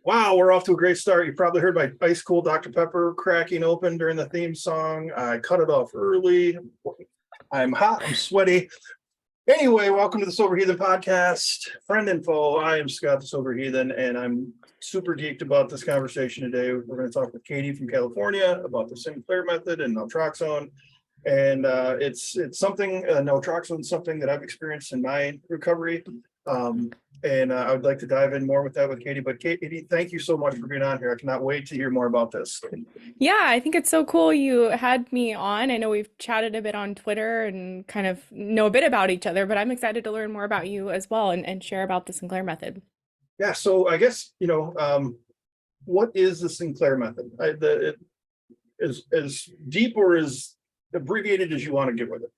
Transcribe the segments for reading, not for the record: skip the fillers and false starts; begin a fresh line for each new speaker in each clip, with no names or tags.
Wow, we're off to a great start. You probably heard my ice cold Dr. Pepper cracking open during the theme song. I cut it off early. I'm hot, I'm sweaty. Anyway, welcome to the Sober Heathen podcast. Friend and foe, I am Scott the Sober Heathen, and I'm super geeked about this conversation today. We're going to talk with Katie from California about the Sinclair method and naltrexone. And it's something, naltrexone is something that I've experienced in my recovery. And I would like to dive in more with that with Katie. But Katie, thank you so much for being on here. I cannot wait to hear more about this.
Yeah, I think it's so cool you had me on. I know we've chatted a bit on Twitter and kind of know a bit about each other, but I'm excited to learn more about you as well and share about the Sinclair method.
Yeah, so I guess, what is the Sinclair method? As deep or as abbreviated as you want to get with it.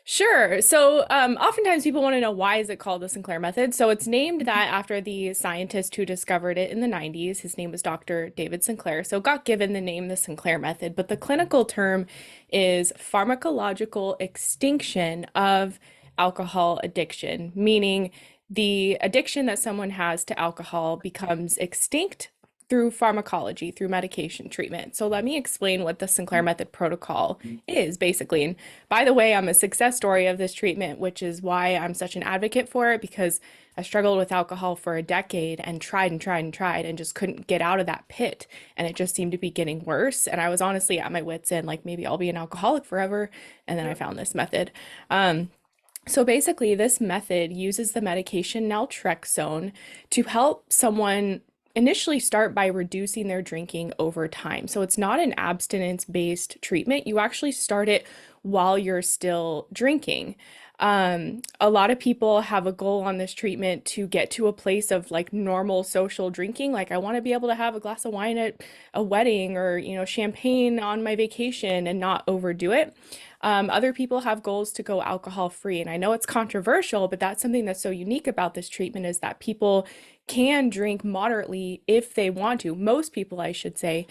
Sure. So, oftentimes people want to know why is it called the Sinclair method? So it's named that after the scientist who discovered it in the 90s. His name was Dr. David Sinclair. So it got given the name the Sinclair method, but the clinical term is pharmacological extinction of alcohol addiction, meaning the addiction that someone has to alcohol becomes extinct through pharmacology, through medication treatment. So let me explain what the Sinclair method protocol is basically. And by the way, I'm a success story of this treatment, which is why I'm such an advocate for it, because I struggled with alcohol for a decade and tried and just couldn't get out of that pit. And it just seemed to be getting worse. And I was honestly at my wits' end, like maybe I'll be an alcoholic forever. And then I found this method. So basically, this method uses the medication naltrexone to help someone initially start by reducing their drinking over time. So it's not an abstinence-based treatment. You actually start it while you're still drinking. A lot of people have a goal on this treatment to get to a place of like normal social drinking. Like I want to be able to have a glass of wine at a wedding or, champagne on my vacation and not overdo it. Other people have goals to go alcohol free. And I know it's controversial, but that's something that's so unique about this treatment is that people can drink moderately if they want to. Most people, I should say,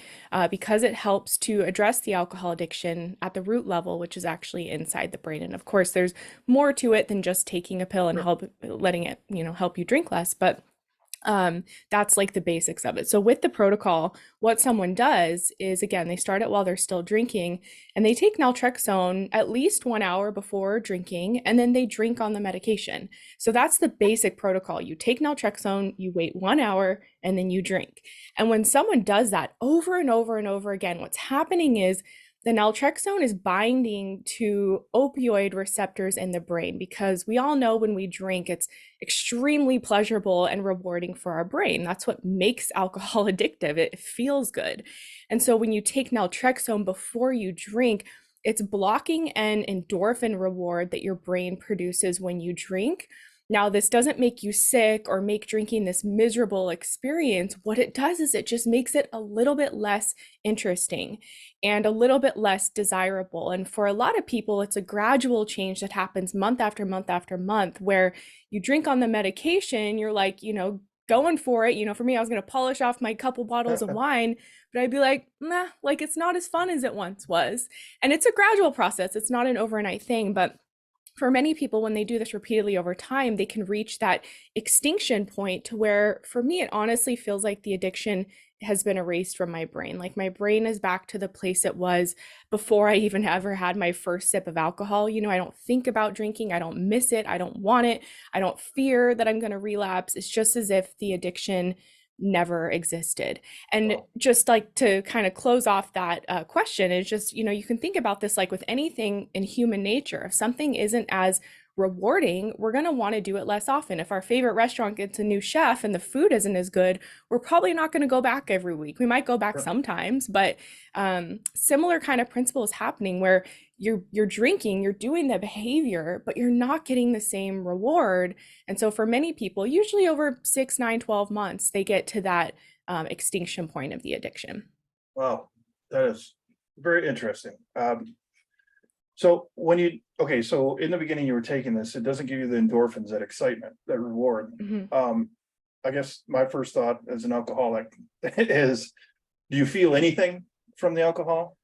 because it helps to address the alcohol addiction at the root level, which is actually inside the brain. And of course, there's more to it than just taking a pill and letting it, help you drink less. But that's like the basics of it. So with the protocol, what someone does is, again, they start it while they're still drinking and they take naltrexone at least 1 hour before drinking, and then they drink on the medication. So that's the basic protocol. You take naltrexone, you wait 1 hour, and then you drink. And when someone does that over and over and over again, what's happening is the naltrexone is binding to opioid receptors in the brain, because we all know when we drink, it's extremely pleasurable and rewarding for our brain. That's what makes alcohol addictive. It feels good. And so when you take naltrexone before you drink, it's blocking an endorphin reward that your brain produces when you drink. Now, this doesn't make you sick or make drinking this miserable experience. What it does is it just makes it a little bit less interesting and a little bit less desirable. And for a lot of people, it's a gradual change that happens month after month after month, where you drink on the medication, you're like, going for it. For me, I was going to polish off my couple bottles of wine, but I'd be like, nah, like it's not as fun as it once was. And it's a gradual process. It's not an overnight thing, but for many people, when they do this repeatedly over time, they can reach that extinction point to where, for me, it honestly feels like the addiction has been erased from my brain. Like my brain is back to the place it was before I even ever had my first sip of alcohol. I don't think about drinking. I don't miss it. I don't want it. I don't fear that I'm going to relapse. It's just as if the addiction never existed. And just like to kind of close off that question is just, you can think about this like with anything in human nature. If something isn't as rewarding, we're going to want to do it less often. If our favorite restaurant gets a new chef and the food isn't as good, we're probably not going to go back every week. We might go back sometimes, but similar kind of principle is happening where you're drinking, you're doing the behavior, but you're not getting the same reward. And so for many people, usually over 6, 9, 12 months, they get to that extinction point of the addiction.
Wow, that is very interesting. So so in the beginning you were taking this, it doesn't give you the endorphins, that excitement, that reward. I guess my first thought as an alcoholic is, do you feel anything from the alcohol?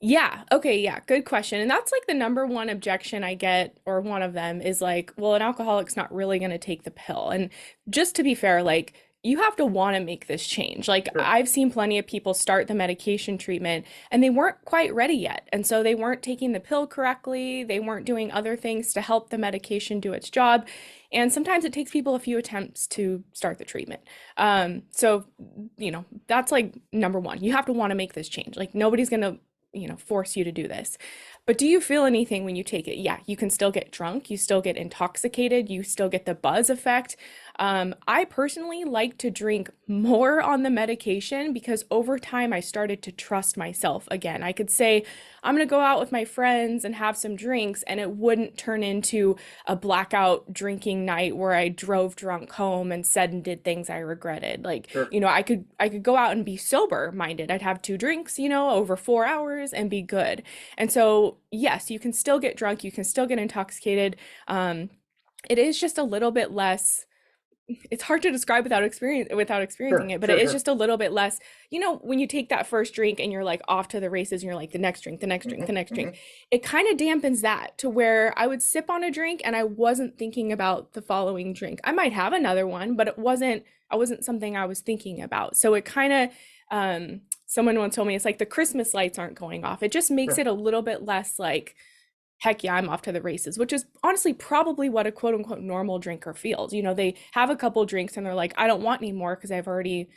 Yeah. Okay. Yeah. Good question. And that's like the number one objection I get, or one of them is like, well, an alcoholic's not really going to take the pill. And just to be fair, like, you have to want to make this change. Like
Sure.
I've seen plenty of people start the medication treatment and they weren't quite ready yet. And so they weren't taking the pill correctly. They weren't doing other things to help the medication do its job. And sometimes it takes people a few attempts to start the treatment. So, that's like number one. You have to want to make this change. Like nobody's going to, force you to do this. But do you feel anything when you take it? Yeah, you can still get drunk, you still get intoxicated, you still get the buzz effect. I personally like to drink more on the medication because over time I started to trust myself again. I could say, I'm going to go out with my friends and have some drinks, and it wouldn't turn into a blackout drinking night where I drove drunk home and said and did things I regretted. Like,
Sure.
I could go out and be sober minded. I'd have two drinks, over 4 hours and be good. And so, yes, you can still get drunk, you can still get intoxicated. It is just a little bit less. It's hard to describe without experiencing
Sure.
it, but
Sure.
it is
Sure.
just a little bit less, when you take that first drink and you're like off to the races and you're like the next drink, the next drink,
Hmm.
the next drink.
Hmm.
It kind of dampens that to where I would sip on a drink and I wasn't thinking about the following drink. I might have another one, but I wasn't something I was thinking about. So it kind of someone once told me it's like the Christmas lights aren't going off. It just makes
Sure.
it a little bit less like, heck yeah, I'm off to the races, which is honestly probably what a quote unquote normal drinker feels. They have a couple drinks and they're like, I don't want any more because I've already,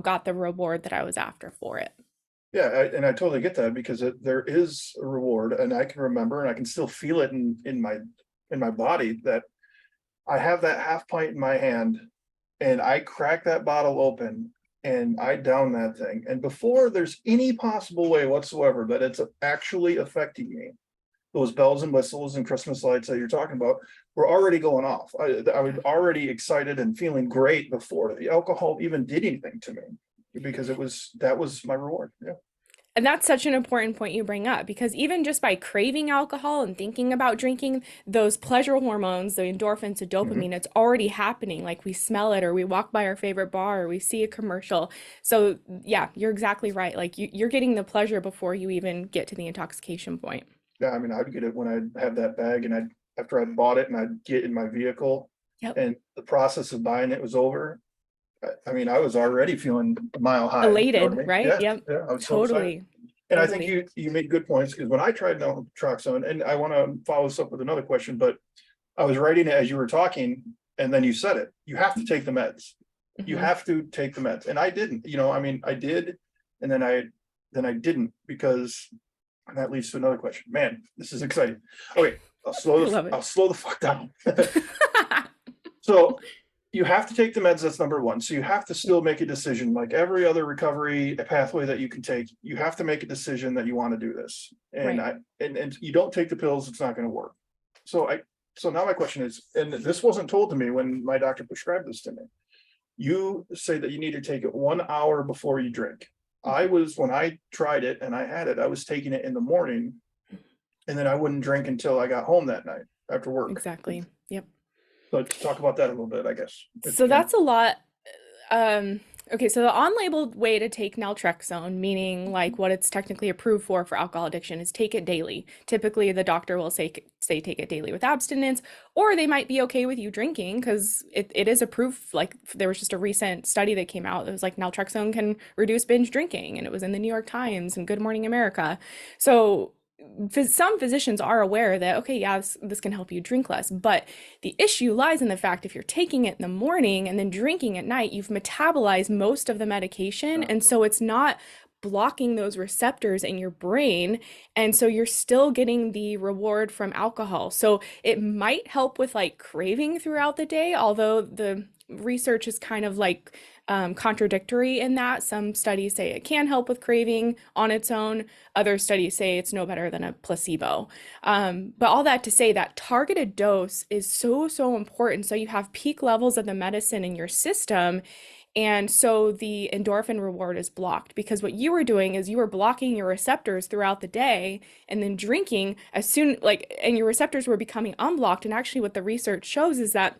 got the reward that I was after for it.
Yeah, and I totally get that because there is a reward, and I can remember, and I can still feel it in my body that I have that half pint in my hand, and I crack that bottle open, and I down that thing, and before there's any possible way whatsoever that it's actually affecting me, those bells and whistles and Christmas lights that you're talking about were already going off. I was already excited and feeling great before the alcohol even did anything to me because that was my reward. Yeah.
And that's such an important point you bring up because even just by craving alcohol and thinking about drinking, those pleasure hormones, the endorphins, the
Mhm.
dopamine, it's already happening. Like we smell it or we walk by our favorite bar or we see a commercial. So, yeah, you're exactly right. Like you're getting the pleasure before you even get to the intoxication point.
Yeah, I mean, I'd get it when I'd have that bag and after I'd bought it and I'd get in my vehicle
Yep.
and the process of buying it was over. I mean, I was already feeling a mile high. You know what I
Elated,
mean?
right?
Yeah,
Yep.
yeah, I was so excited.
Totally.
And I think
Totally.
you made good points because when I tried naltrexone, and I want to follow this up with another question, but I was writing it as you were talking, and then you said it. You have to take the meds. You
Mhm.
have to take the meds, and I didn't. I mean, I did, and then I didn't because and that leads to another question. Man, this is exciting. Okay,
I love it.
I'll slow the fuck down. So you have to take the meds, that's number one. So you have to still make a decision, like every other recovery pathway that you can take, you have to make a decision that you want to do this. And
Right.
and you don't take the pills, it's not going to work. So now my question is, and this wasn't told to me when my doctor prescribed this to me. You say that you need to take it 1 hour before you drink. When I tried it and I had it, I was taking it in the morning and then I wouldn't drink until I got home that night after work.
Exactly. Yep.
So talk about that a little bit, I guess, if
So
you can.
that's a lot. Okay, so the on-label way to take naltrexone, meaning like what it's technically approved for alcohol addiction, is take it daily. Typically, the doctor will say take it daily with abstinence, or they might be okay with you drinking because it is approved. Like there was just a recent study that came out that was like naltrexone can reduce binge drinking, and it was in the New York Times and Good Morning America. So some physicians are aware that, okay, yeah, this can help you drink less, but the issue lies in the fact if you're taking it in the morning and then drinking at night, you've metabolized most of the medication,
Uh,
and so it's not blocking those receptors in your brain, and so you're still getting the reward from alcohol. So it might help with like craving throughout the day, although the research is kind of like contradictory in that. Some studies say it can help with craving on its own. Other studies say it's no better than a placebo. But all that to say that targeted dose is so, so important. So you have peak levels of the medicine in your system. And so the endorphin reward is blocked because what you were doing is you were blocking your receptors throughout the day and then drinking as soon, like, and your receptors were becoming unblocked. And actually, what the research shows is that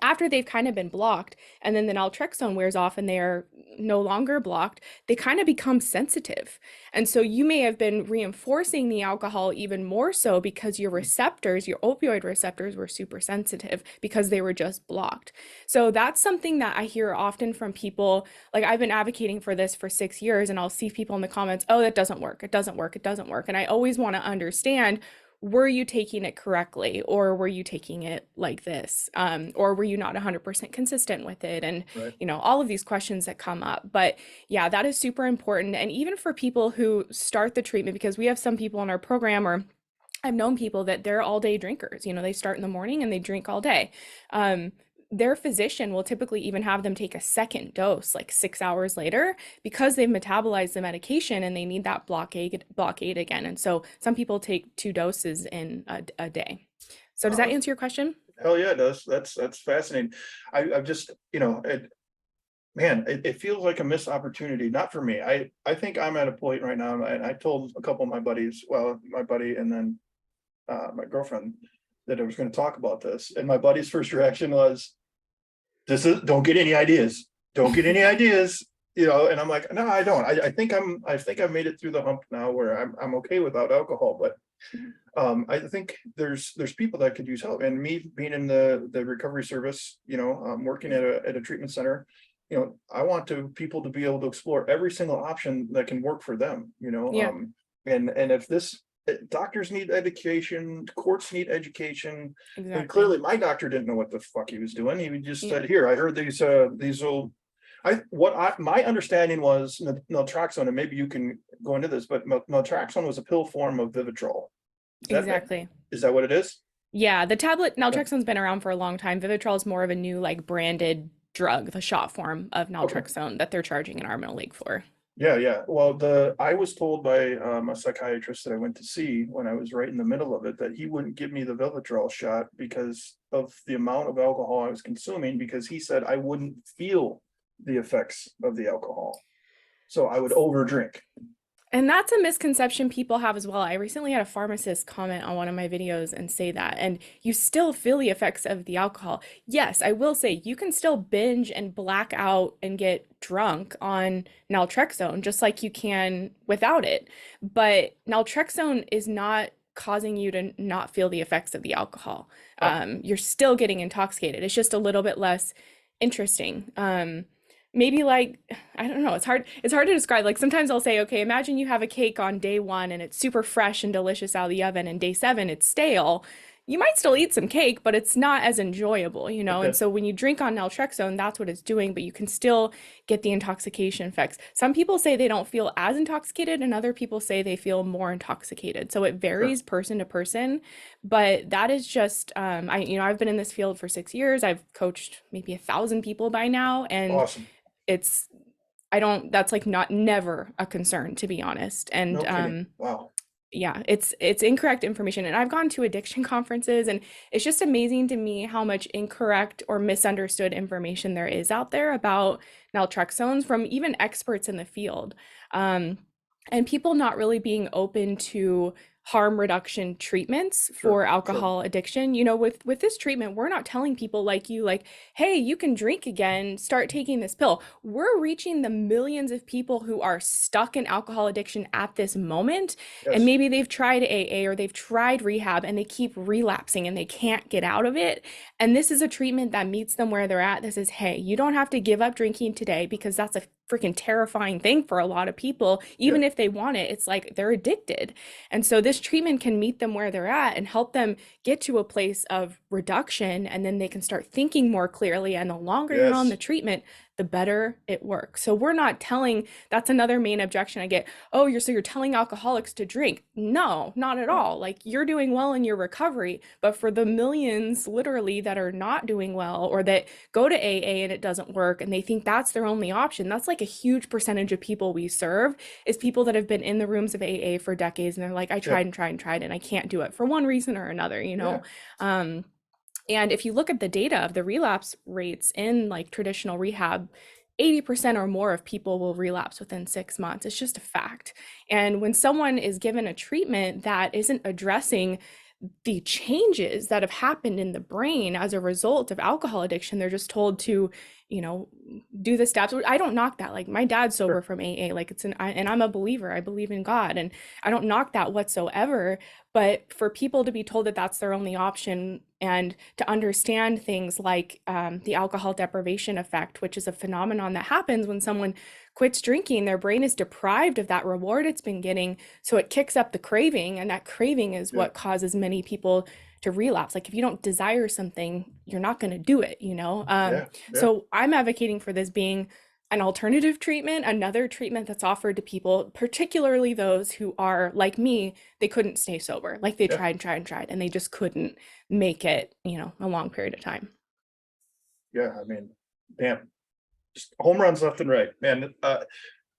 after they've kind of been blocked and then the naltrexone wears off and they are no longer blocked, they kind of become sensitive. And so you may have been reinforcing the alcohol even more so because your receptors, your opioid receptors, were super sensitive because they were just blocked. So that's something that I hear often from people. Like, I've been advocating for this for 6 years, and I'll see people in the comments, oh, that doesn't work. It doesn't work. It doesn't work. And I always want to understand, were you taking it correctly, or were you taking it like this, or were you not 100% consistent with it? And
Right.
all of these questions that come up. But yeah, that is super important. And even for people who start the treatment, because we have some people in our program, or I've known people that they're all day drinkers. They start in the morning and they drink all day. Their physician will typically even have them take a second dose like 6 hours later, because they've metabolized the medication and they need that blockade again. And so some people take 2 doses in a day. So does that answer your question?
Hell yeah, it does. That's fascinating. I've just, it feels like a missed opportunity. Not for me. I think I'm at a point right now, and I told a couple of my buddies, well, my buddy and then my girlfriend, that I was going to talk about this. And my buddy's first reaction was, don't get any ideas. Don't get any ideas. And I'm like, no, I don't. I think I've made it through the hump now where I'm okay without alcohol. But I think there's people that could use help. And me being in the recovery service, working at a treatment center, I want people to be able to explore every single option that can work for them.
Yeah.
And if doctors need education, courts need education.
Exactly.
And clearly my doctor didn't know what the fuck he was doing. He just
Yeah.
said, here, I heard these will, my understanding was naltrexone, and maybe you can go into this, but naltrexone was a pill form of Vivitrol.
Exactly.
Is that what it is?
Yeah, the tablet naltrexone's been around for a long time. Vivitrol is more of a new, like, branded drug, the shot form of naltrexone that they're charging an arm and a leg for.
Yeah. Well, I was told by a psychiatrist that I went to see when I was right in the middle of it, that he wouldn't give me the Vivitrol shot because of the amount of alcohol I was consuming, because he said I wouldn't feel the effects of the alcohol. So I would overdrink.
And that's a misconception people have as well. I recently had a pharmacist comment on one of my videos and say that, and you still feel the effects of the alcohol. Yes, I will say you can still binge and black out and get drunk on naltrexone just like you can without it. But naltrexone is not causing you to not feel the effects of the alcohol. You're still getting intoxicated. It's just a little bit less interesting. Maybe, like, I don't know, it's hard to describe. Like, sometimes I'll say, okay, imagine you have a cake on day 1 and it's super fresh and delicious out of the oven, and day 7 it's stale. You might still eat some cake, but it's not as enjoyable.
Okay.
And so when you drink on naltrexone, that's what it's doing, but you can still get the intoxication effects. Some people say they don't feel as intoxicated, and other people say they feel more intoxicated. So it varies person to person, but that is just, I've been in this field for 6 years. I've coached maybe 1,000 people by now, and
Awesome.
that's like never a concern, to be honest. And
No kidding. Wow.
yeah, it's incorrect information. And I've gone to addiction conferences, and it's just amazing to me how much incorrect or misunderstood information there is out there about naltrexones from even experts in the field. And people not really being open to harm reduction treatments for alcohol addiction. With this treatment, we're not telling people like you, like, hey, you can drink again, start taking this pill. We're reaching the millions of people who are stuck in alcohol addiction at this moment.
Yes.
And maybe they've tried AA or they've tried rehab and they keep relapsing and they can't get out of it. And this is a treatment that meets them where they're at. This is, hey, you don't have to give up drinking today, because that's a freaking terrifying thing for a lot of people. Even if they want it, it's like they're addicted. And so this treatment can meet them where they're at and help them get to a place of reduction, and then they can start thinking more clearly. And the longer you're on the treatment, the better it works. So we're not telling, that's another main objection I get. Oh, you're telling alcoholics to drink. No, not at all. Like, you're doing well in your recovery, but for the millions literally that are not doing well, or that go to AA and it doesn't work and they think that's their only option. That's like a huge percentage of people we serve, is people that have been in the rooms of AA for decades and they're like, I tried and tried and tried and I can't do it for one reason or another. And if you look at the data of the relapse rates in like traditional rehab, 80% or more of people will relapse within 6 months. It's just a fact. And when someone is given a treatment that isn't addressing the changes that have happened in the brain as a result of alcohol addiction. They're just told to, you know, do the steps. I don't knock that. Like my dad's sober
Sure.
from AA, like and I'm a believer. I believe in God, and I don't knock that whatsoever. But for people to be told that that's their only option, and to understand things like the alcohol deprivation effect, which is a phenomenon that happens when someone quits drinking, their brain is deprived of that reward it's been getting. So it kicks up the craving, and that craving is
Yeah.
what causes many people to relapse. Like if you don't desire something, you're not going to do it, you know?
Yeah. Yeah.
So I'm advocating for this being an alternative treatment, another treatment that's offered to people, particularly those who are like me, they couldn't stay sober. Like they
Yeah.
tried and tried and tried, and they just couldn't make it, you know, a long period of time.
Yeah. I mean, damn, just home runs left and right, man.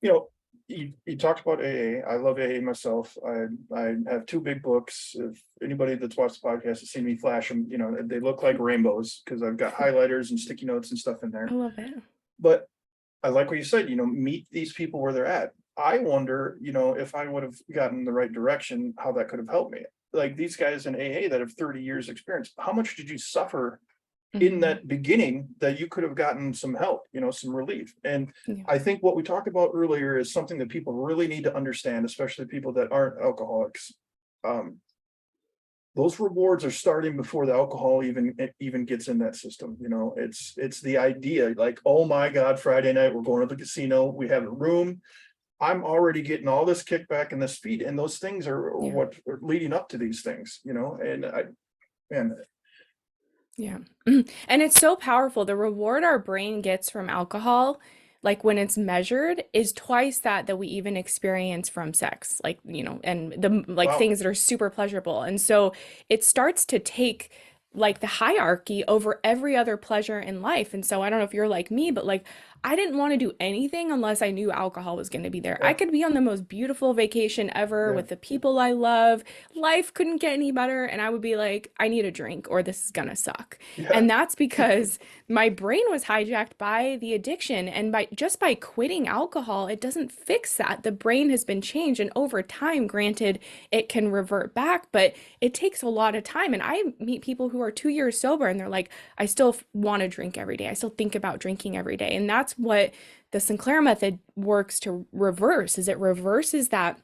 You know, you talked about AA. I love AA myself. I have two big books. If anybody that's watched the podcast has seen me flash them, you know, they look like rainbows because I've got highlighters and sticky notes and stuff in
I
there.
love it.
But I like what you said, you know, meet these people where they're at. I wonder, you know, if I would have gotten the right direction, how that could have helped me. Like these guys in AA that have 30 years experience, how much did you suffer in
Mhm.
that beginning that you could have gotten some help, you know, some relief? And
Yeah.
I think what we talked about earlier is something that people really need to understand, especially people that aren't alcoholics. Um, those rewards are starting before the alcohol even gets in that system. You know, it's the idea like, oh my God, Friday night we're going to the casino, we have a room. I'm already getting all this kickback and this feed, and those things are
Yeah.
what are leading up to these things, you know. And man,
Yeah. And it's so powerful. The reward our brain gets from alcohol, like when it's measured, is twice that we even experience from sex. Like, you know, and the like
wow.
things that are super pleasurable. And so it starts to take like the hierarchy over every other pleasure in life. And so I don't know if you're like me, but like I didn't want to do anything unless I knew alcohol was going to be there. I
Yeah.
could be on the most beautiful vacation ever
Yeah.
with the people I love. Life couldn't get any better. And I would be like, I need a drink or this is gonna suck.
Yeah.
And that's because my brain was hijacked by the addiction. And by quitting alcohol, it doesn't fix that. The brain has been changed. And over time, granted, it can revert back, but it takes a lot of time. And I meet people who are 2 years sober and they're like, I still want to drink every day. I still think about drinking every day. And that's what the Sinclair method works to reverse, is it reverses that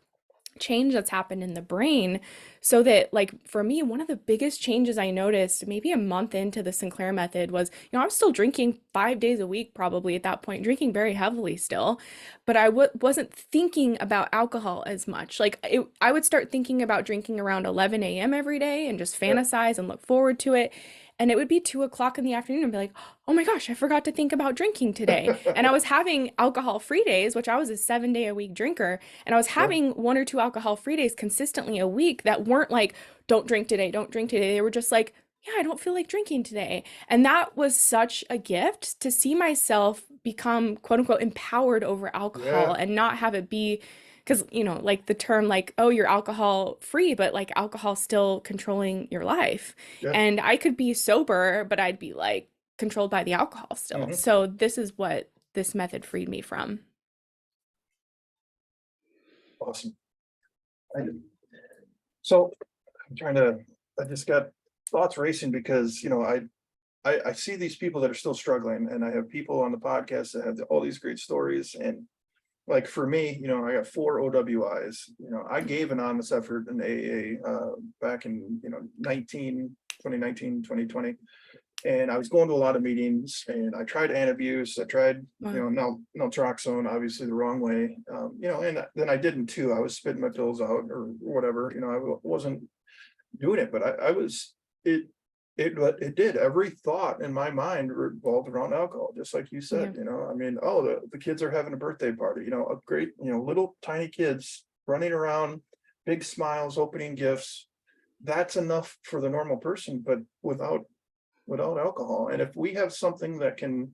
change that's happened in the brain, so that like for me, one of the biggest changes I noticed maybe a month into the Sinclair method was, you know, I was still drinking 5 days a week probably at that point, drinking very heavily still, but I wasn't thinking about alcohol as much. Like I would start thinking about drinking around 11 a.m. every day and just
Yeah.
fantasize and look forward to it. And it would be 2 o'clock in the afternoon and be like, oh my gosh, I forgot to think about drinking today. And I was having alcohol-free days, which I was a 7 day a week drinker. And I was
Sure.
having 1 or 2 alcohol-free days consistently a week that weren't like, don't drink today, don't drink today. They were just like, yeah, I don't feel like drinking today. And that was such a gift to see myself become quote unquote empowered over alcohol
Yeah.
and not have it be, because, you know, like the term, like, oh, you're alcohol free, but like alcohol still controlling your life.
Yeah.
And I could be sober, but I'd be like controlled by the alcohol still.
Hmm.
So this is what this method freed me from.
Awesome. I, so I'm trying to, I just got thoughts racing because, you know, I see these people that are still struggling, and I have people on the podcast that have all these great stories. And like for me, you know, I got 4 OWIs. You know, I gave an honest effort in AA back in, you know, 2019, 2020. And I was going to a lot of meetings, and I tried antabuse. I tried, you
Wow.
know, naltrexone, obviously the wrong way. You know, and then I didn't too. I was spitting my pills out or whatever. You know, wasn't doing it, but I was it. It did. Every thought in my mind revolved around alcohol, just like you said.
Yeah.
You know, I mean, oh, the kids are having a birthday party. You know, a great, you know, little tiny kids running around, big smiles, opening gifts. That's enough for the normal person, but without alcohol. And if we have something that can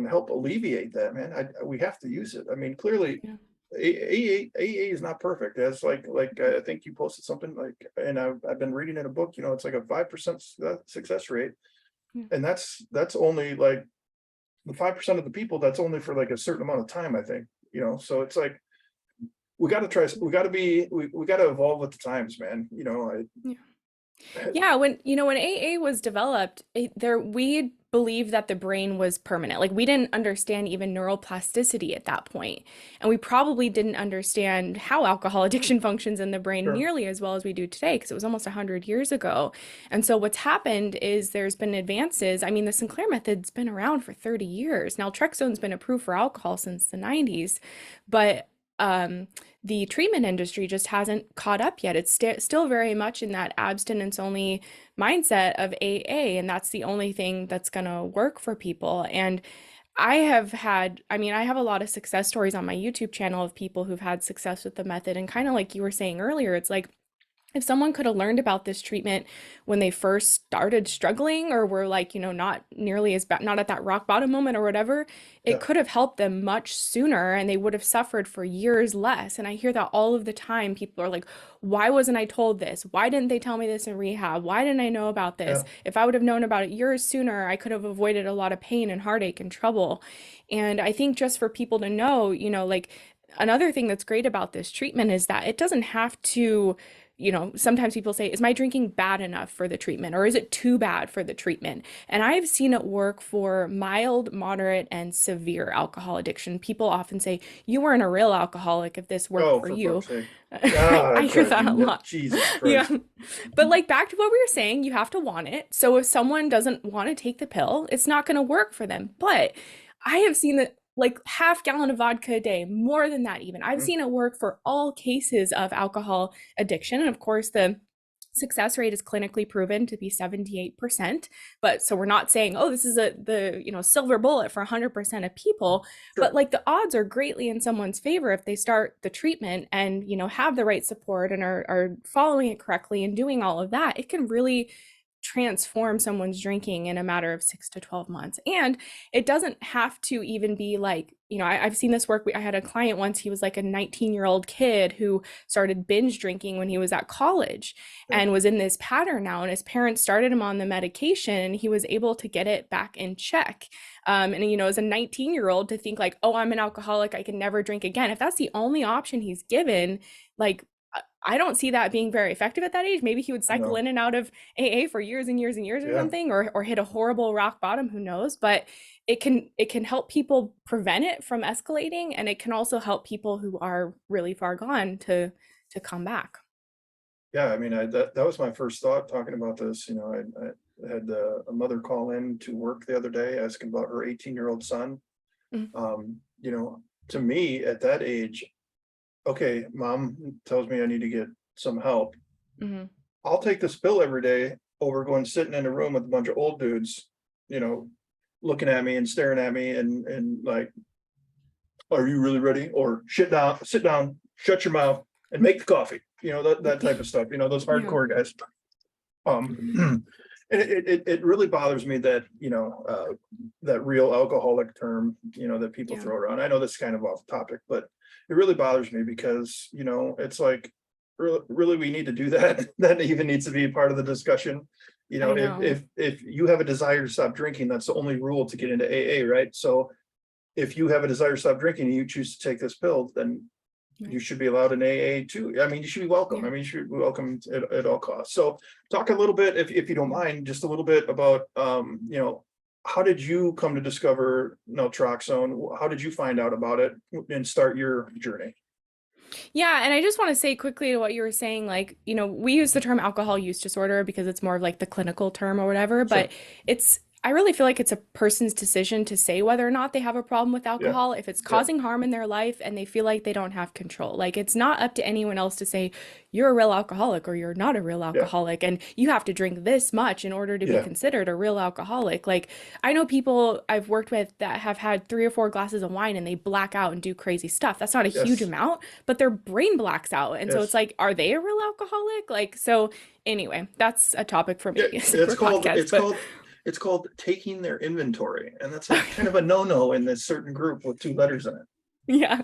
help alleviate that, man, we have to use it. I mean, clearly
Yeah.
AA is not perfect. As like I think you posted something like, and I've been reading in a book, you know, it's like a 5% success rate.
Yeah.
And that's only like the 5% of the people, that's only for like a certain amount of time, I think, you know. So it's like we got to try, we got to evolve with the times, man. You know,
Yeah. Yeah, when AA was developed, we believed that the brain was permanent. Like we didn't understand even neuroplasticity at that point. And we probably didn't understand how alcohol addiction functions in the brain
Sure.
nearly as well as we do today, because it was almost 100 years ago. And so what's happened is there's been advances. I mean, the Sinclair method's been around for 30 years. Naltrexone's been approved for alcohol since the 90s, but the treatment industry just hasn't caught up yet. It's still very much in that abstinence only mindset of AA, and that's the only thing that's going to work for people. And I have a lot of success stories on my YouTube channel of people who've had success with the method. And kind of like you were saying earlier, it's like, if someone could have learned about this treatment when they first started struggling or were like, not nearly as bad, not at that rock bottom moment or whatever, it
Yeah.
could have helped them much sooner and they would have suffered for years less. And I hear that all of the time. People are like, why wasn't I told this? Why didn't they tell me this in rehab? Why didn't I know about this?
Yeah.
If I would have known about it years sooner, I could have avoided a lot of pain and heartache and trouble. And I think just for people to know, like another thing that's great about this treatment is that it doesn't have to, sometimes people say, is my drinking bad enough for the treatment or is it too bad for the treatment? And I've seen it work for mild, moderate, and severe alcohol addiction. People often say, you weren't a real alcoholic if this worked
Oh,
for
for
you.
fuck's sake. Ah,
I
that
hear
drives
that
me
a lot.
Jesus
Yeah.
Christ.
But like back to what we were saying, you have to want it. So if someone doesn't want to take the pill, it's not going to work for them. But I have seen that like half gallon of vodka a day, more than that even. I've
Mhm.
seen it work for all cases of alcohol addiction. And of course, the success rate is clinically proven to be 78%. But so we're not saying, oh, this is the silver bullet for 100% of people, but
Sure.
like the odds are greatly in someone's favor if they start the treatment and have the right support and are following it correctly and doing all of that. It can really transform someone's drinking in a matter of 6 to 12 months. And it doesn't have to even be like, I've seen this work. I had a client once, he was like a 19-year-old kid who started binge drinking when he was at college
Yeah.
and was in this pattern now. And his parents started him on the medication and he was able to get it back in check. And, as a 19-year-old to think like, oh, I'm an alcoholic, I can never drink again. If that's the only option he's given, like, I don't see that being very effective at that age. Maybe he would cycle
No.
in and out of AA for years and years and years or
Yeah.
something, or hit a horrible rock bottom, who knows? But it can help people prevent it from escalating, and it can also help people who are really far gone to come back.
Yeah. I mean, that was my first thought talking about this. I had a mother call in to work the other day asking about her 18-year-old son.
Mhm.
To me at that age, okay, mom tells me I need to get some help.
Mhm.
I'll take this pill every day over going sitting in a room with a bunch of old dudes, you know, looking at me and staring at me and like, are you really ready? Or sit down, shut your mouth and make the coffee. That type of stuff, those
Yeah.
hardcore guys. And it really bothers me that, that real alcoholic term, that people
Yeah.
throw around. I know this is kind of off topic, but it really bothers me because, it's like, really, we need to do that. That even needs to be part of the discussion.
I
If
know.
if you have a desire to stop drinking, that's the only rule to get into AA, right? So if you have a desire to stop drinking and you choose to take this pill, then
Right.
you should be allowed in AA too. I mean, you should be welcome.
Yeah.
I mean, you should be welcome at all costs. So talk a little bit, if you don't
Yeah.
mind, just a little bit about, how did you come to discover naltrexone? How did you find out about it and start your journey?
Yeah, and I just want to say quickly to what you were saying, like, we use the term alcohol use disorder because it's more of like the clinical term or whatever,
Sure.
but I really feel like it's a person's decision to say whether or not they have a problem with
Yeah.
alcohol, if it's
Yeah.
causing harm in their life and they feel like they don't have control. Like, it's not up to anyone else to say, you're a real alcoholic or you're not a real
Yeah.
alcoholic, and you have to drink this much in order to be
Yeah.
considered a real alcoholic. Like, I know people I've worked with that have had 3 or 4 glasses of wine and they black out and do crazy stuff. That's not a huge
Yes.
amount, but their brain blacks out. And so it's
Yes.
like, are they a real alcoholic? Like, so anyway, that's a topic for
Yeah.
maybe a separate podcast. But
It's called taking their inventory. And that's like kind of a no-no in this certain group with 2 letters in it.
yeah,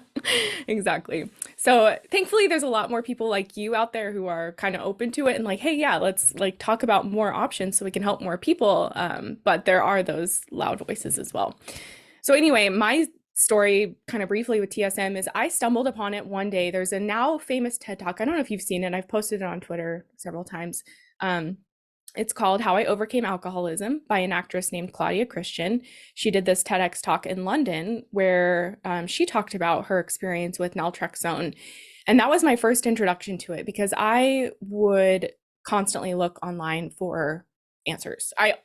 exactly. So thankfully, there's a lot more people like you out there who are kind of open to it and like, hey, yeah, let's like talk about more options so we can help more people. But there are those loud voices as well. So anyway, my story kind of briefly with TSM is I stumbled upon it one day. There's a now famous TED Talk. I don't know if you've seen it. I've posted it on Twitter several times. It's called How I Overcame Alcoholism by an actress named Claudia Christian. She did this TEDx talk in London where she talked about her experience with naltrexone. And that was my first introduction to it because I would constantly look online for answers. I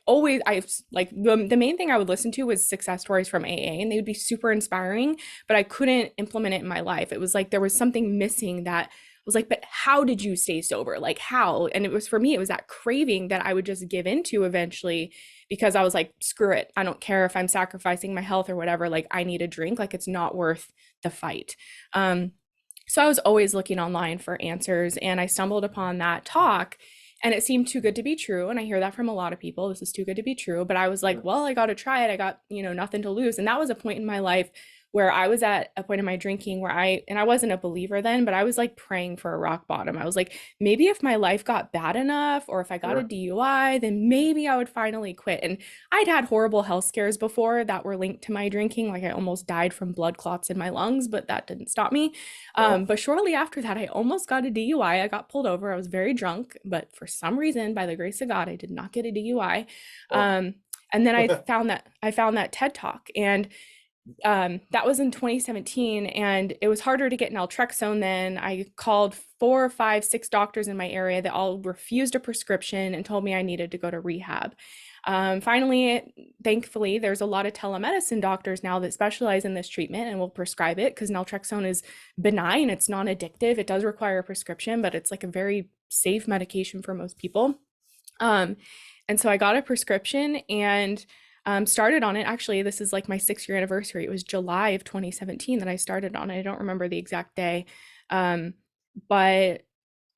like the main thing I would listen to was success stories from AA, and they would be super inspiring, but I couldn't implement it in my life. It was like there was something missing that was like, but how did you stay sober? Like how? And it was for me, it was that craving that I would just give into eventually because I was like, screw it. I don't care if I'm sacrificing my health or whatever. Like I need a drink. Like it's not worth the fight. So I was always looking online for answers and I stumbled upon that talk and it seemed too good to be true. And I hear that from a lot of people. This is too good to be true. But I was like, well, I got to try it. I got, nothing to lose. And that was a point in my life where I was at a point in my drinking where I wasn't a believer then, but I was like praying for a rock bottom. I was like, maybe if my life got bad enough or if I got a DUI, then maybe I would finally quit. And I'd had horrible health scares before that were linked to my drinking. Like I almost died from blood clots in my lungs, but that didn't stop me. But shortly after that, I almost got a DUI. I got pulled over. I was very drunk, but for some reason, by the grace of God, I did not get a DUI. And then I found that TED Talk and that was in 2017 and it was harder to get naltrexone then. I called 4, 5, 6 doctors in my area that all refused a prescription and told me I needed to go to rehab. Finally, thankfully, there's a lot of telemedicine doctors now that specialize in this treatment and will prescribe it because naltrexone is benign, it's non-addictive, it does require a prescription, but it's like a very safe medication for most people. And so I got a prescription and started on it. Actually, this is like my 6-year anniversary. It was July of 2017 that I started on it. I don't remember the exact day. But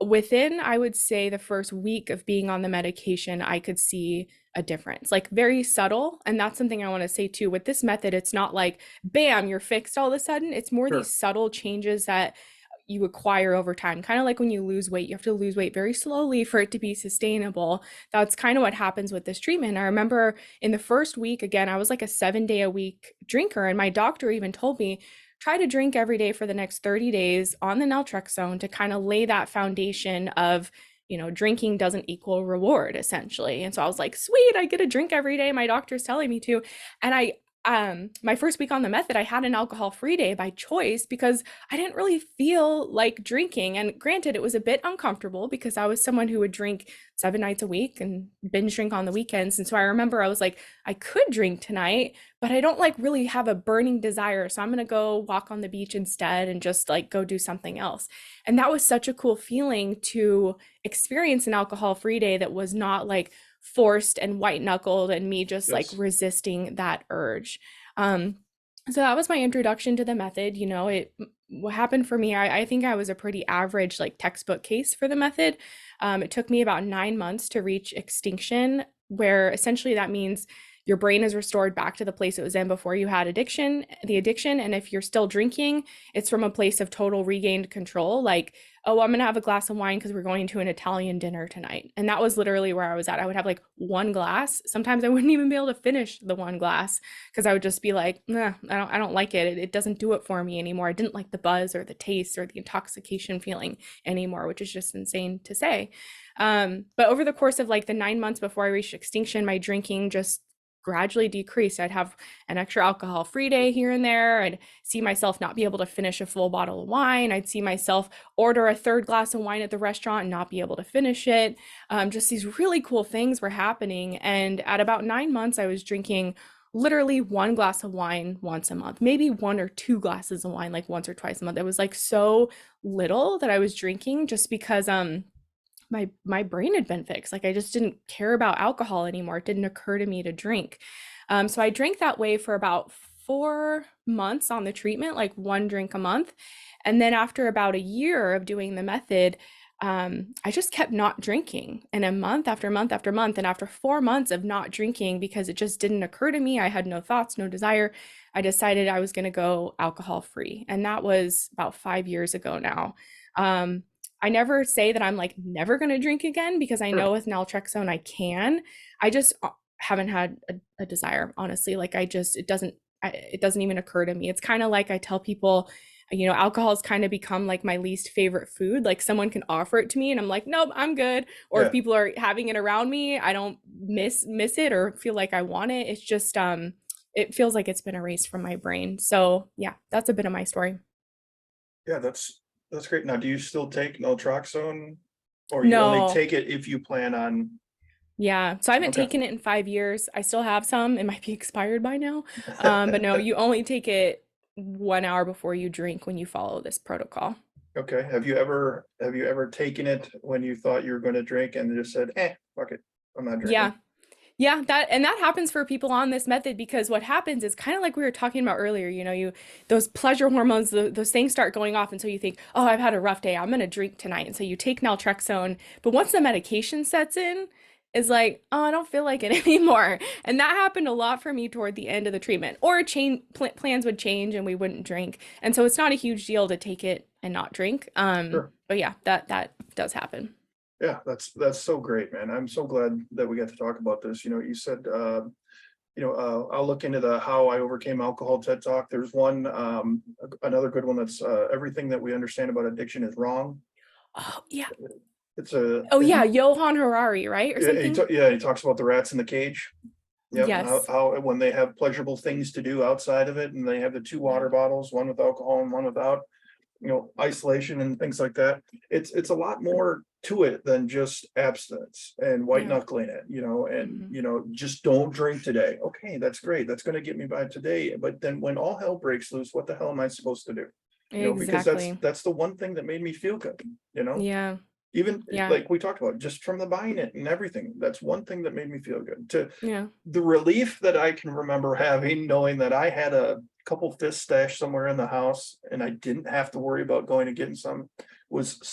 within, I would say, the first week of being on the medication, I could see a difference, like very subtle. And that's something I want to say too. With this method, it's not like, bam, you're fixed all of a sudden. It's more these subtle changes that you acquire over time. Kind of like when you lose weight, you have to lose weight very slowly for it to be sustainable. That's kind of what happens with this treatment. I remember in the first week, again, I was like a 7-day-a-week drinker, and my doctor even told me, try to drink every day for the next 30 days on the naltrexone to kind of lay that foundation of, drinking doesn't equal reward, essentially. And so I was like, sweet, I get a drink every day. My doctor's telling me to. And my first week on the method, I had an alcohol-free day by choice because I didn't really feel like drinking. And granted, it was a bit uncomfortable because I was someone who would drink 7 nights a week and binge drink on the weekends. And so I remember I was like, I could drink tonight, but I don't like really have a burning desire. So I'm going to go walk on the beach instead and just like go do something else. And that was such a cool feeling to experience an alcohol-free day that was not like forced and white knuckled and me just like resisting that urge. So that was my introduction to the method. What happened for me, I think I was a pretty average like textbook case for the method. It took me about 9 months to reach extinction, where essentially that means your brain is restored back to the place it was in before you had the addiction. And if you're still drinking, it's from a place of total regained control. Like, oh, I'm going to have a glass of wine because we're going to an Italian dinner tonight. And that was literally where I was at. I would have like one glass. Sometimes I wouldn't even be able to finish the one glass because I would just be like, nah, I don't like it. It doesn't do it for me anymore. I didn't like the buzz or the taste or the intoxication feeling anymore, which is just insane to say. But over the course of like the 9 months before I reached extinction, my drinking just gradually decreased. I'd have an extra alcohol-free day here and there. I'd see myself not be able to finish a full bottle of wine. I'd see myself order a 3rd glass of wine at the restaurant and not be able to finish it. Just these really cool things were happening. And at about 9 months, I was drinking literally 1 glass of wine once a month, maybe 1 or 2 glasses of wine like once or twice a month. It was like so little that I was drinking just because my brain had been fixed. Like I just didn't care about alcohol anymore. It didn't occur to me to drink. So I drank that way for about 4 months on the treatment, like 1 drink a month. And then after about a year of doing the method, I just kept not drinking. And a month after month after month, and after 4 months of not drinking, because it just didn't occur to me, I had no thoughts, no desire, I decided I was going to go alcohol free. And that was about 5 years ago now. I never say that I'm like never going to drink again because I know with naltrexone I can. I just haven't had a desire, honestly. Like it doesn't even occur to me. It's kind of like I tell people, alcohol's kind of become like my least favorite food. Like someone can offer it to me and I'm like, nope, I'm good. Or if
Yeah.
people are having it around me, I don't miss it or feel like I want it. It's just it feels like it's been erased from my brain. So yeah, that's a bit of my story.
Yeah, that's great. Now, do you still take naltrexone, or you only
No.
take it if you plan on?
Yeah. So I haven't
Okay.
taken it in 5 years. I still have some. It might be expired by now. But no, you only take it 1 hour before you drink when you follow this protocol.
Okay. Have you ever taken it when you thought you were going to drink and just said, fuck it, I'm not
Yeah.
drinking?
Yeah, that happens for people on this method because what happens is kind of like we were talking about earlier, you those pleasure hormones, those things start going off, and so you think, oh, I've had a rough day, I'm gonna drink tonight, and so you take naltrexone, but once the medication sets in, is like, oh, I don't feel like it anymore, and that happened a lot for me toward the end of the treatment, or plans would change and we wouldn't drink, and so it's not a huge deal to take it and not drink,
Sure.
but yeah, that does happen.
Yeah, that's so great, man. I'm so glad that we got to talk about this. You said, I'll look into the How I Overcame Alcohol TED Talk. There's one, another good one that's Everything That We Understand About Addiction Is Wrong.
Oh yeah.
It's a,
Oh
and
yeah, Johann Harari, right? Or
yeah,
something?
he talks about the rats in the cage. Yep, and how,
Yes.
how when they have pleasurable things to do outside of it, and they have the two
Yeah.
water bottles, one with alcohol and one without, isolation and things like that. It's a lot more to it than just abstinence and white
Yeah.
knuckling it, and
Hmm.
just don't drink today. Okay, that's great. That's going to get me by today. But then when all hell breaks loose, what the hell am I supposed to do? Because that's
Exactly.
that's the one thing that made me feel good, you know.
Yeah.
Even
Yeah.
like we talked about, just from the buying it and everything, that's one thing that made me feel good. To
Yeah.
the relief that I can remember having, knowing that I had a couple fists stashed somewhere in the house and I didn't have to worry about going and getting some, was it's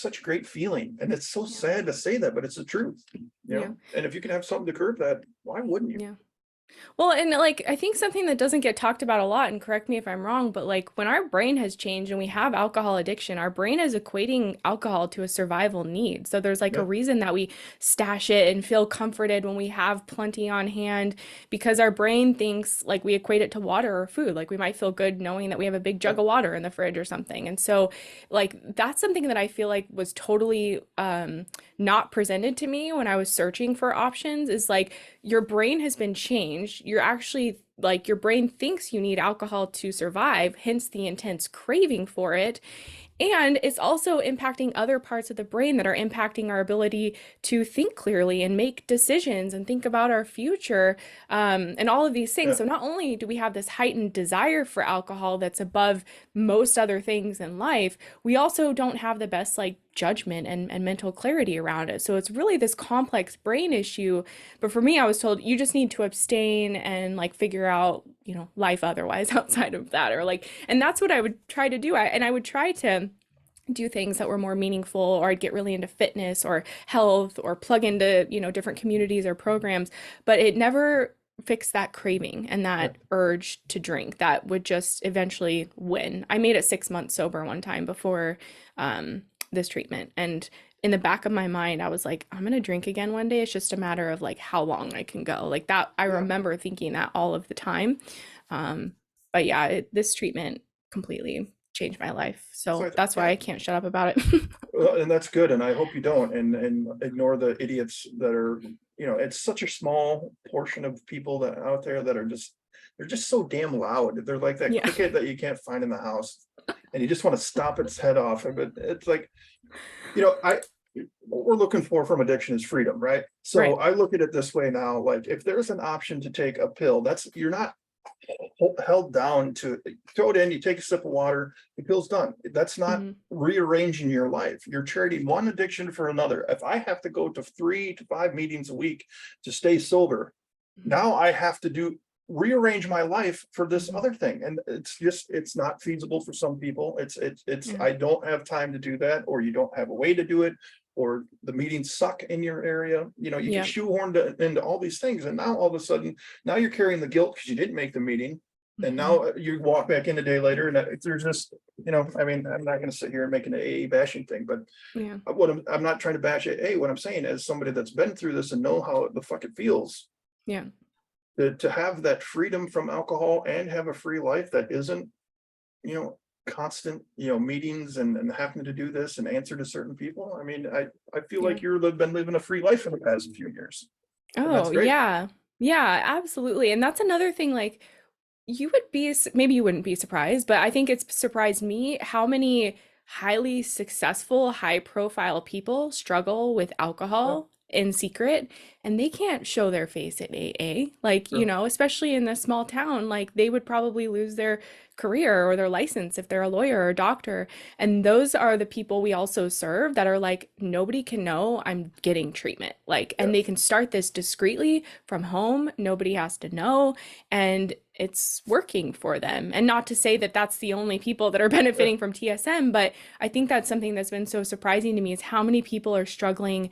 such a great feeling. And it's so
Yeah.
sad to say that, but it's the truth,
Yeah.
And if you can have something to curb that, why wouldn't you?
Yeah. Well, and like I think something that doesn't get talked about a lot, and correct me if I'm wrong, but like when our brain has changed and we have alcohol addiction, our brain is equating alcohol to a survival need. So there's like a
Yeah,
reason that we stash it and feel comforted when we have plenty on hand because our brain thinks like we equate it to water or food. Like we might feel good knowing that we have a big
yeah,
jug of water in the fridge or something. And so like that's something that I feel like was totally not presented to me when I was searching for options is like your brain has been changed. You're actually like your brain thinks you need alcohol to survive, hence the intense craving for it. And it's also impacting other parts of the brain that are impacting our ability to think clearly and make decisions and think about our future, and all of these things.
yeah,
So not only do we have this heightened desire for alcohol that's above most other things in life, we also don't have the best like judgment and mental clarity around it. So it's really this complex brain issue. But for me, I was told you just need to abstain and like figure out, life otherwise outside of that. Or like, and that's what I would try to do. I would try to do things that were more meaningful, or I'd get really into fitness or health or plug into, different communities or programs, but it never fixed that craving and
yeah.
that urge to drink that would just eventually win. I made it 6 months sober one time before this treatment. And in the back of my mind, I was like, I'm gonna drink again one day. It's just a matter of like how long I can go. Like that, I
Yeah.
remember thinking that all of the time. Um, but yeah, this treatment completely changed my life.
So
So that's why
yeah.
I can't shut up about it.
Well, and that's good, and I hope you don't, and ignore the idiots that are, it's such a small portion of people that out there that are they're just so damn loud. They're like that
Yeah.
cricket that you can't find in the house, and you just want to stomp its head off. But it's like, I what we're looking for from addiction is freedom, right? So
Right.
I look at it this way now, like if there's an option to take a pill, you're not held down to throw it in, you take a sip of water, the pill's done. That's not
Hmm.
rearranging your life. You're trading one addiction for another. If I have to go to 3 to 5 meetings a week to stay sober,
Hmm.
now I have to rearrange my life for this
Hmm.
other thing. And it's not feasible for some people. It's
Yeah.
I don't have time to do that, or you don't have a way to do it, or the meetings suck in your area. You get
Yeah.
shoehorned into all these things. And now all of a sudden, now you're carrying the guilt because you didn't make the meeting. And
Hmm.
now you walk back in a day later, and there's just, I'm not going to sit here and make an AA bashing thing, but
Yeah.
I'm not trying to bash AA. What I'm saying is, somebody that's been through this and know how the fuck it feels,
Yeah.
to have that freedom from alcohol and have a free life that isn't constant, meetings and having to do this and answer to certain people. I mean, I feel
Yeah.
like you've been living a free life for the past few years, and that's
Oh,
great.
yeah. Yeah, absolutely. And that's another thing, like, you would be, maybe you wouldn't be surprised, but I think it's surprised me how many highly successful, high profile people struggle with
Yeah,
alcohol in secret and they can't show their face at AA. Like,
sure.
especially in a small town, like they would probably lose their career or their license if they're a lawyer or a doctor. And those are the people we also serve that are like, nobody can know I'm getting treatment. Like,
Yeah,
and they can start this discreetly from home. Nobody has to know. And it's working for them. And not to say that that's the only people that are
yeah,
benefiting from TSM, but I think that's something that's been so surprising to me is how many people are struggling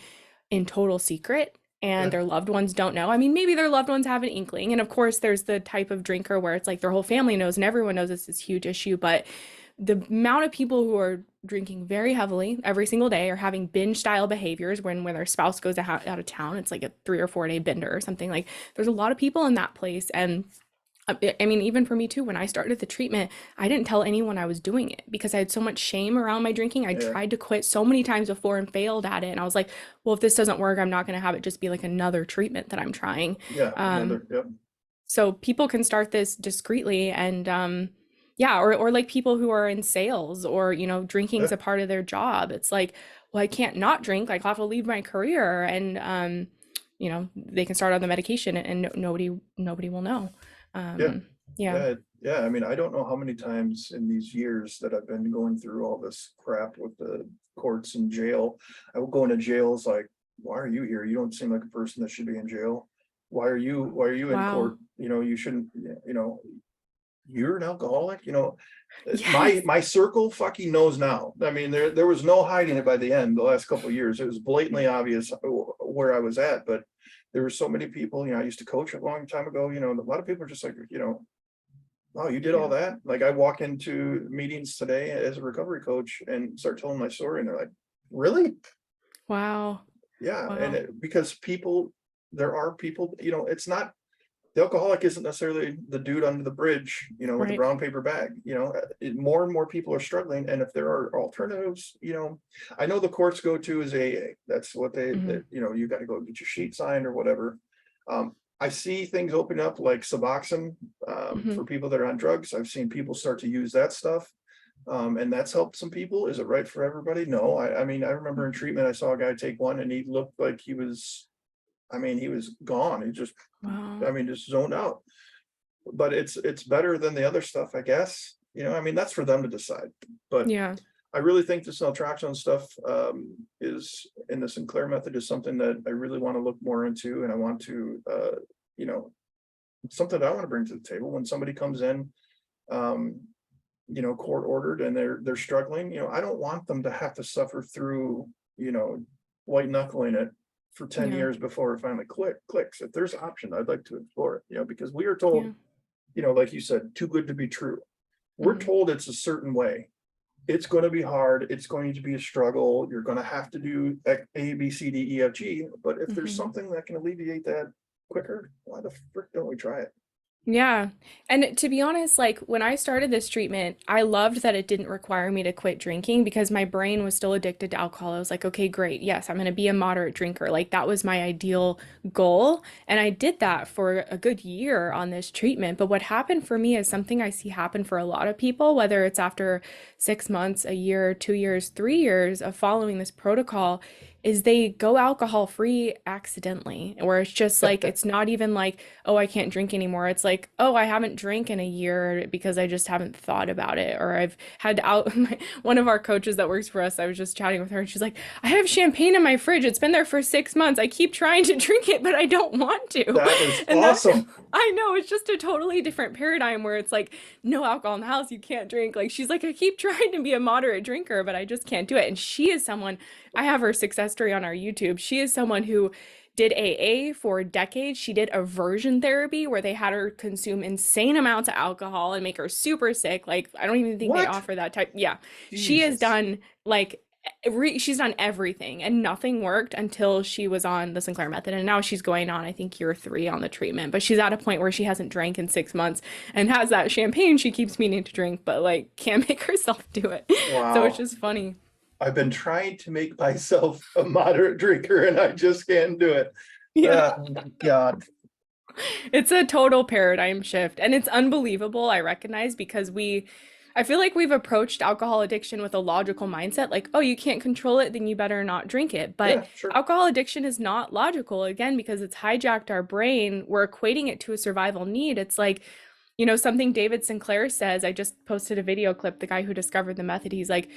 in total secret and
yeah,
their loved ones don't know. I mean, maybe their loved ones have an inkling. And of course, there's the type of drinker where it's like their whole family knows and everyone knows it's this huge issue. But the amount of people who are drinking very heavily every single day or having binge style behaviors when their spouse goes out of town, it's like a 3 or 4 day bender or something. Like there's a lot of people in that place. And I mean, even for me too, when I started the treatment, I didn't tell anyone I was doing it because I had so much shame around my drinking. I
yeah,
tried to quit so many times before and failed at it. And I was like, well, if this doesn't work, I'm not going to have it just be like another treatment that I'm trying.
yeah.
Um,
Another, yep,
so people can start this discreetly and yeah, or like people who are in sales or,
yeah,
drinking's a part of their job. It's like, well, I can't not drink. Like I'll have to leave my career and they can start on the medication and nobody will know.
yeah,
Yeah.
yeah. I mean, I don't know how many times in these years that I've been going through all this crap with the courts and jail. I will go into jails like, why are you here? You don't seem like a person that should be in jail. Why are you in
Wow.
court? You shouldn't, you're an alcoholic, my
Yes.
my circle fucking knows now. I mean, there was no hiding it by the end. The last couple of years, it was blatantly obvious where I was at. But there were so many people. I used to coach a long time ago. A lot of people are just like, oh, you did all
Yeah.
that. Like I walk into meetings today as a recovery coach and start telling my story, and they're like, really?
Wow.
Yeah, and
Wow.
because there are people. It's not the alcoholic isn't necessarily the dude under the bridge, with the
Right.
brown paper bag. More and more people are struggling, and if there are alternatives, I know the courts go to is AA. That's what
Hmm.
you got to go get your sheet signed or whatever. I see things open up like Suboxone
Hmm.
for people that are on drugs. I've seen people start to use that stuff, and that's helped some people. Is it right for everybody? No. I mean, I remember in treatment, I saw a guy take one, and he looked like he was. I mean, he was gone. He just
Wow.
I mean, just zoned out. But it's better than the other stuff, I guess. I mean, that's for them to decide. But
Yeah.
I really think this naltrexone stuff is in the Sinclair method is something that I really want to look more into, and I want to, you know, something that I want to bring to the table when somebody comes in, um, court ordered and they're struggling. I don't want them to have to suffer through, you know, white knuckling it for 10
Yeah.
years before it finally clicks. If there's an option, I'd like to explore it, because we are told,
Yeah.
like you said, too good to be true. We're
Hmm.
told it's a certain way. It's going to be hard. It's going to be a struggle. You're going to have to do A, B, C, D, E, F, G. But if there's
Hmm.
something that can alleviate that quicker, why the frick don't we try it?
Yeah. And to be honest, like when I started this treatment, I loved that it didn't require me to quit drinking because my brain was still addicted to alcohol. I was like, okay, great. Yes, I'm going to be a moderate drinker. Like that was my ideal goal. And I did that for a good year on this treatment. But what happened for me is something I see happen for a lot of people, whether it's after 6 months, a year, 2 years, 3 years of following this protocol, is they go alcohol free accidentally, where it's just like, it's not even like, oh, I can't drink anymore. It's like, oh, I haven't drank in a year because I just haven't thought about it. Or I've had out one of our coaches that works for us. I was just chatting with her and she's like, I have champagne in my fridge. It's been there for 6 months. I keep trying to drink it, but I don't want to.
That is
And that
awesome.
I know it's just a totally different paradigm where it's like, no alcohol in the house, you can't drink. Like she's like, I keep trying to be a moderate drinker, but I just can't do it. And she is someone, I have her success story on our YouTube. She is someone who did AA for decades. She did aversion therapy where they had her consume insane amounts of alcohol and make her super sick. Like, I don't even think they
What?
offer that type. Yeah. She has
Jesus.
done like She's done everything and nothing worked until she was on the Sinclair method. And now she's going on, I think, year 3 on the treatment. But she's at a point where she hasn't drank in 6 months and has that champagne she keeps meaning to drink, but like can't make herself do it. So it's
Wow.
just funny.
I've been trying to make myself a moderate drinker and I just can't do it.
Yeah.
God.
It's a total paradigm shift. And it's unbelievable, I recognize, because I feel like we've approached alcohol addiction with a logical mindset, like, oh, you can't control it, then you better not drink it. But
Yeah, sure.
alcohol addiction is not logical, again, because it's hijacked our brain. We're equating it to a survival need. It's like, something David Sinclair says. I just posted a video clip, the guy who discovered the method. He's like,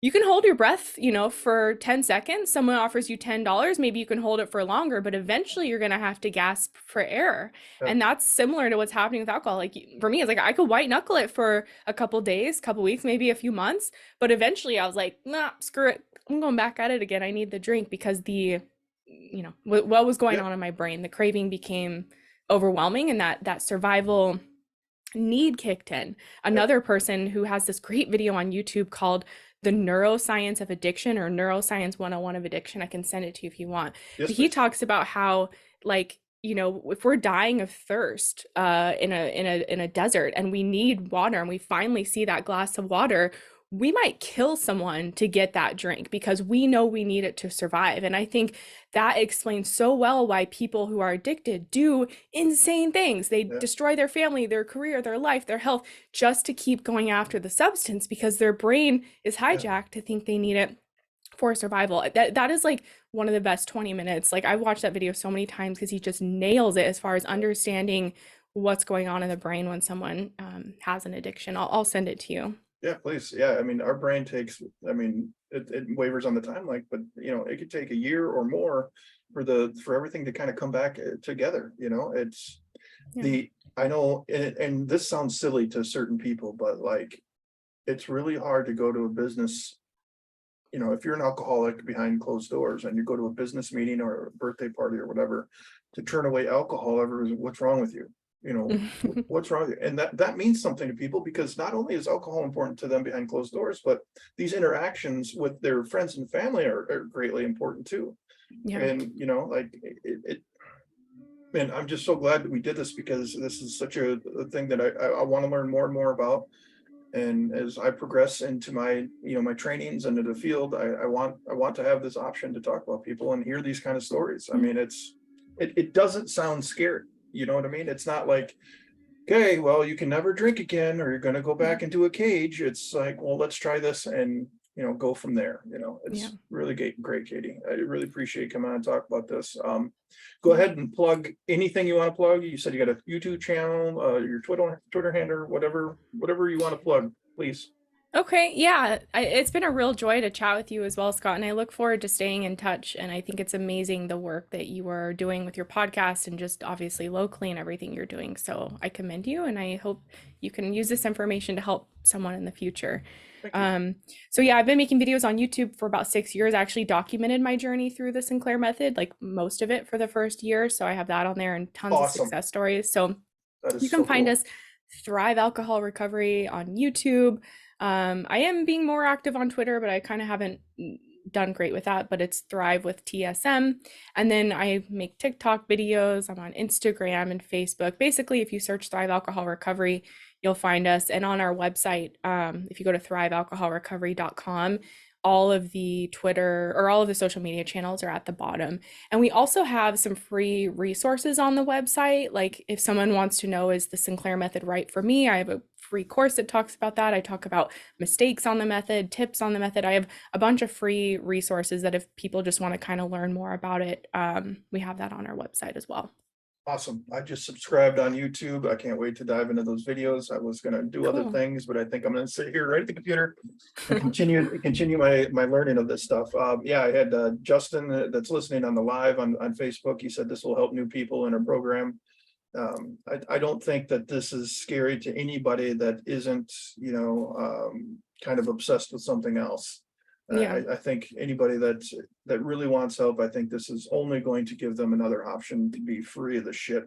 you can hold your breath, for 10 seconds. Someone offers you $10. Maybe you can hold it for longer, but eventually you're going to have to gasp for air.
Yeah.
And that's similar to what's happening with alcohol. Like for me, it's like I could white knuckle it for a couple days, couple weeks, maybe a few months. But eventually I was like, nah, screw it. I'm going back at it again. I need the drink because what was going
Yeah.
on in my brain, the craving became overwhelming, and that survival need kicked in. Another person who has this great video on YouTube called The Neuroscience of Addiction, or Neuroscience 101 of Addiction. I can send it to you if you want.
Yes,
But he
please.
talks about how, like, if we're dying of thirst in a desert and we need water and we finally see that glass of water, we might kill someone to get that drink because we know we need it to survive. And I think that explains so well why people who are addicted do insane things. They
Yeah.
destroy their family, their career, their life, their health, just to keep going after the substance because their brain is hijacked to think they need it for survival. That is like one of the best 20 minutes. Like I've watched that video so many times because he just nails it as far as understanding what's going on in the brain when someone has an addiction. I'll send it to you.
Yeah, please. Yeah, I mean, our brain takes, I mean, it wavers on the timeline, but it could take a year or more for everything to kind of come back together. It's
Yeah.
I know, and this sounds silly to certain people, but like, it's really hard to go to a business. If you're an alcoholic behind closed doors and you go to a business meeting or a birthday party or whatever, to turn away alcohol, what's wrong with you? What's wrong with you? And that means something to people because not only is alcohol important to them behind closed doors, but these interactions with their friends and family are greatly important too.
Yeah.
And like man, I'm just so glad that we did this because this is such a thing that I want to learn more and more about. And as I progress into my my trainings into the field, I want to have this option to talk about people and hear these kind of stories. I mean, it doesn't sound scary. You know what I mean? It's not like, okay, well, you can never drink again, or you're going to go back into a cage. It's like, well, let's try this and go from there. It's
Yeah.
really great, Katie. I really appreciate you coming on and talk about this. Go ahead and plug anything you want to plug. You said you got a YouTube channel, your Twitter handle, whatever you want to plug, please.
Okay, yeah, it's been a real joy to chat with you as well, Scott, and I look forward to staying in touch. And I think it's amazing the work that you are doing with your podcast and just obviously locally and everything you're doing. So I commend you, and I hope you can use this information to help someone in the future.
Thank you.
So yeah, I've been making videos on YouTube for about 6 years. I actually documented my journey through the Sinclair method, like most of it for the first year. So I have that on there and tons of
Awesome.
success stories. So
That is
you can
so
find
cool.
us Thrive Alcohol Recovery on YouTube. I am being more active on Twitter, but I kind of haven't done great with that, but it's Thrive with TSM. And then I make TikTok videos. I'm on Instagram and Facebook. Basically, if you search Thrive Alcohol Recovery, you'll find us. And on our website, if you go to thrivealcoholrecovery.com, all of the Twitter or all of the social media channels are at the bottom. And we also have some free resources on the website. Like if someone wants to know, is the Sinclair method right for me? I have a free course that talks about that. I talk about mistakes on the method, tips on the method. I have a bunch of free resources that if people just want to kind of learn more about it, we have that on our website as well.
Awesome. I just subscribed on YouTube. I can't wait to dive into those videos. I was going to do other
Cool.
things, but I think I'm going to sit here right at the computer and continue my learning of this stuff. Yeah, I had Justin that's listening on the live on Facebook. He said this will help new people in our program. I don't think that this is scary to anybody that isn't, kind of obsessed with something else.
Yeah.
I think anybody that really wants help, I think this is only going to give them another option to be free of the shit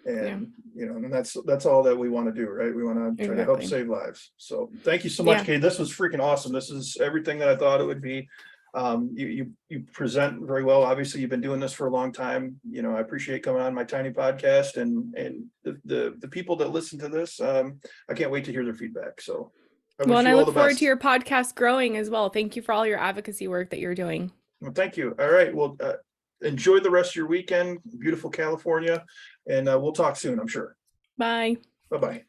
And, and that's all that we want to do, right? We want to try to help save lives. So thank you so much, Kate. This was freaking awesome. This is everything that I thought it would be. You present very well. Obviously, you've been doing this for a long time. I appreciate coming on my tiny podcast, and the people that listen to this. I can't wait to hear their feedback. So
I look forward to your podcast growing as well. Thank you for all your advocacy work that you're doing.
Well, thank you. All right. Well, enjoy the rest of your weekend, beautiful California, and we'll talk soon, I'm sure.
Bye.
Bye-bye.